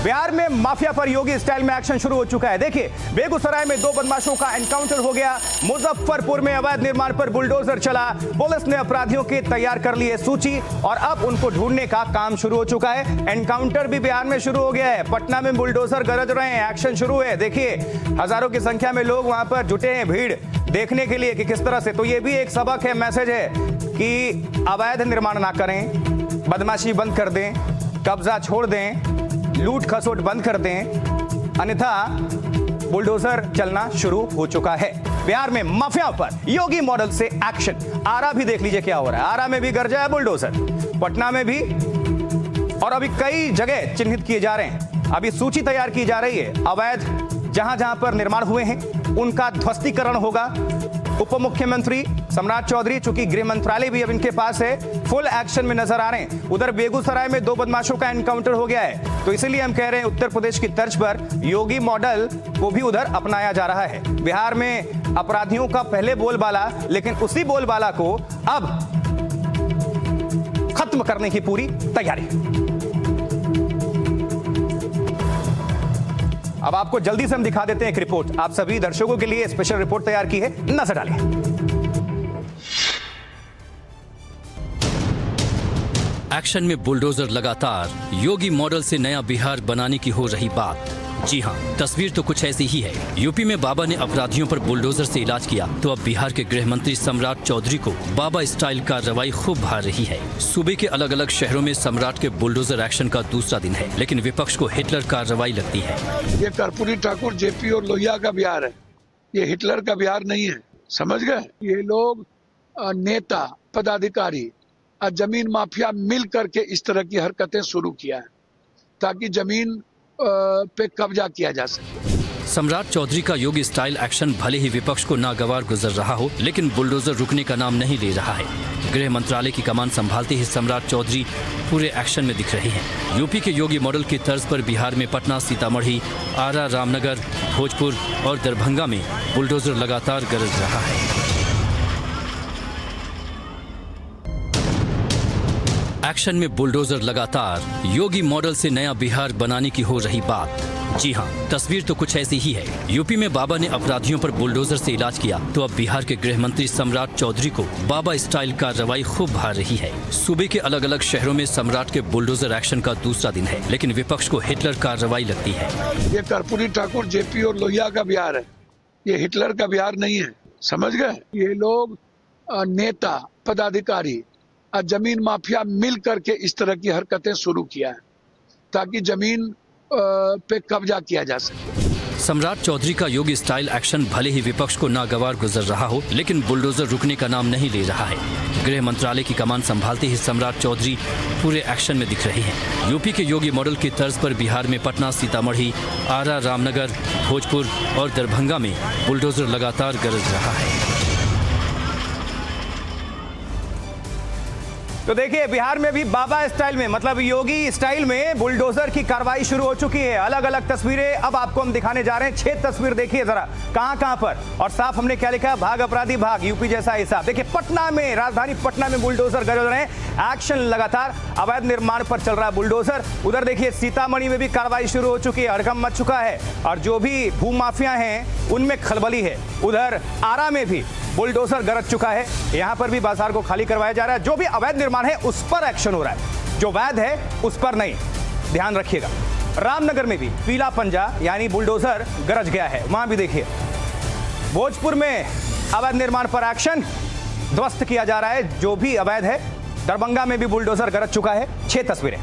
बिहार में माफिया पर योगी स्टाइल में एक्शन शुरू हो चुका है। देखिए, बेगूसराय में 2 बदमाशों का एनकाउंटर हो गया। मुजफ्फरपुर में अवैध निर्माण पर बुलडोजर चला। पुलिस ने अपराधियों की तैयार कर ली है सूची और अब उनको ढूंढने का काम शुरू हो चुका है। एनकाउंटर भी बिहार में शुरू हो गया है। पटना में बुलडोजर गरज रहे हैं, एक्शन शुरू है। देखिए, हजारों की संख्या में लोग वहां पर जुटे हैं, भीड़ देखने के लिए कि किस तरह से। तो ये भी एक सबक है, मैसेज है कि अवैध निर्माण ना करें, बदमाशी बंद कर दें, कब्जा छोड़ दें, लूट खसोट बंद कर दें, अन्यथा बुलडोजर चलना शुरू हो चुका है। बिहार में माफिया पर योगी मॉडल से एक्शन। आरा भी देख लीजिए क्या हो रहा है। आरा में भी गरजा है बुलडोजर, पटना में भी, और अभी कई जगह चिन्हित किए जा रहे हैं। अभी सूची तैयार की जा रही है। अवैध जहां जहां पर निर्माण हुए हैं उनका ध्वस्तीकरण होगा। उप मुख्यमंत्री सम्राट चौधरी, चूंकि गृह मंत्रालय भी अब इनके पास है, फुल एक्शन में नजर आ रहे हैं। उधर बेगूसराय में 2 बदमाशों का एनकाउंटर हो गया है, तो इसीलिए हम कह रहे हैं उत्तर प्रदेश की तर्ज पर योगी मॉडल को भी उधर अपनाया जा रहा है। बिहार में अपराधियों का पहले बोलबाला, लेकिन उसी बोलबाला को अब खत्म करने की पूरी तैयारी। अब आपको जल्दी से हम दिखा देते हैं एक रिपोर्ट। आप सभी दर्शकों के लिए स्पेशल रिपोर्ट तैयार की है, नजर डालें। एक्शन में बुलडोजर लगातार, योगी मॉडल से नया बिहार बनाने की हो रही बात। जी हां, तस्वीर तो कुछ ऐसी ही है। यूपी में बाबा ने अपराधियों पर बुलडोजर से इलाज किया, तो अब बिहार के गृह मंत्री सम्राट चौधरी को बाबा स्टाइल कार्रवाई खूब भा रही है। सूबे के अलग अलग शहरों में सम्राट के बुलडोजर एक्शन का दूसरा दिन है, लेकिन विपक्ष को हिटलर कार्रवाई लगती है। ये कर्पूरी ठाकुर, जेपी और लोहिया का बिहार है, ये हिटलर का बिहार नहीं है, समझ गए। ये लोग नेता, पदाधिकारी और जमीन माफिया मिल करके इस तरह की हरकतें शुरू किया है ताकि जमीन पे कब्जा किया जा सके। सम्राट चौधरी का योगी स्टाइल एक्शन भले ही विपक्ष को नागवार गुजर रहा हो, लेकिन बुलडोजर रुकने का नाम नहीं ले रहा है। गृह मंत्रालय की कमान संभालते ही सम्राट चौधरी पूरे एक्शन में दिख रहे हैं। यूपी के योगी मॉडल की तर्ज पर बिहार में पटना, सीतामढ़ी, आरा, रामनगर, भोजपुर और दरभंगा में बुलडोजर लगातार गरज रहा है। एक्शन में बुलडोजर लगातार, योगी मॉडल से नया बिहार बनाने की हो रही बात। जी हां, तस्वीर तो कुछ ऐसी ही है। यूपी में बाबा ने अपराधियों पर बुलडोजर से इलाज किया, तो अब बिहार के गृह मंत्री सम्राट चौधरी को बाबा स्टाइल कार्रवाई खूब भा रही है। सूबे के अलग अलग शहरों में सम्राट के बुलडोजर एक्शन का दूसरा दिन है, लेकिन विपक्ष को हिटलर कार्रवाई लगती है। ये कर्पूरी ठाकुर, जेपी और लोहिया का बिहार है, ये हिटलर का बिहार नहीं है, समझ गए। ये लोग नेता, पदाधिकारी और जमीन माफिया मिल करके इस तरह की हरकतें शुरू किया है ताकि जमीन पे कब्जा किया जा सके। सम्राट चौधरी का योगी स्टाइल एक्शन भले ही विपक्ष को नागवार गुजर रहा हो, लेकिन बुलडोजर रुकने का नाम नहीं ले रहा है। गृह मंत्रालय की कमान संभालते ही सम्राट चौधरी पूरे एक्शन में दिख रहे हैं। यूपी के योगी मॉडल की तर्ज पर बिहार में पटना, सीतामढ़ी, आरा, रामनगर, भोजपुर और दरभंगा में बुलडोजर लगातार गरज रहा है। तो देखिए, बिहार में भी बाबा स्टाइल में, मतलब योगी स्टाइल में बुलडोजर की कार्रवाई शुरू हो चुकी है। अलग अलग तस्वीरें अब आपको हम दिखाने जा रहे हैं। 6 तस्वीर देखिए जरा, कहां कहां पर, और साफ हमने क्या लिखा है, भाग अपराधी भाग, यूपी जैसा हिसाब। देखिए, पटना में, राजधानी पटना में बुलडोजर गरज रहे हैं। एक्शन लगातार, अवैध निर्माण पर चल रहा है बुलडोजर। उधर देखिए, सीतामढ़ी में भी कार्रवाई शुरू हो चुकी है, हड़कंप मच चुका है और जो भी भू माफिया हैं उनमें खलबली है। उधर आरा में भी बुलडोजर गरज चुका है, यहां पर भी बाजार को खाली करवाया जा रहा है। जो भी अवैध निर्माण है उस पर एक्शन हो रहा है, जो वैध है उस पर नहीं, ध्यान रखिएगा। रामनगर में भी पीला पंजा यानी बुलडोजर गरज गया है, वहां भी देखिए। भोजपुर में अवैध निर्माण पर एक्शन, ध्वस्त किया जा रहा है जो भी अवैध है। दरभंगा में भी बुलडोजर गरज चुका है। 6 तस्वीरें।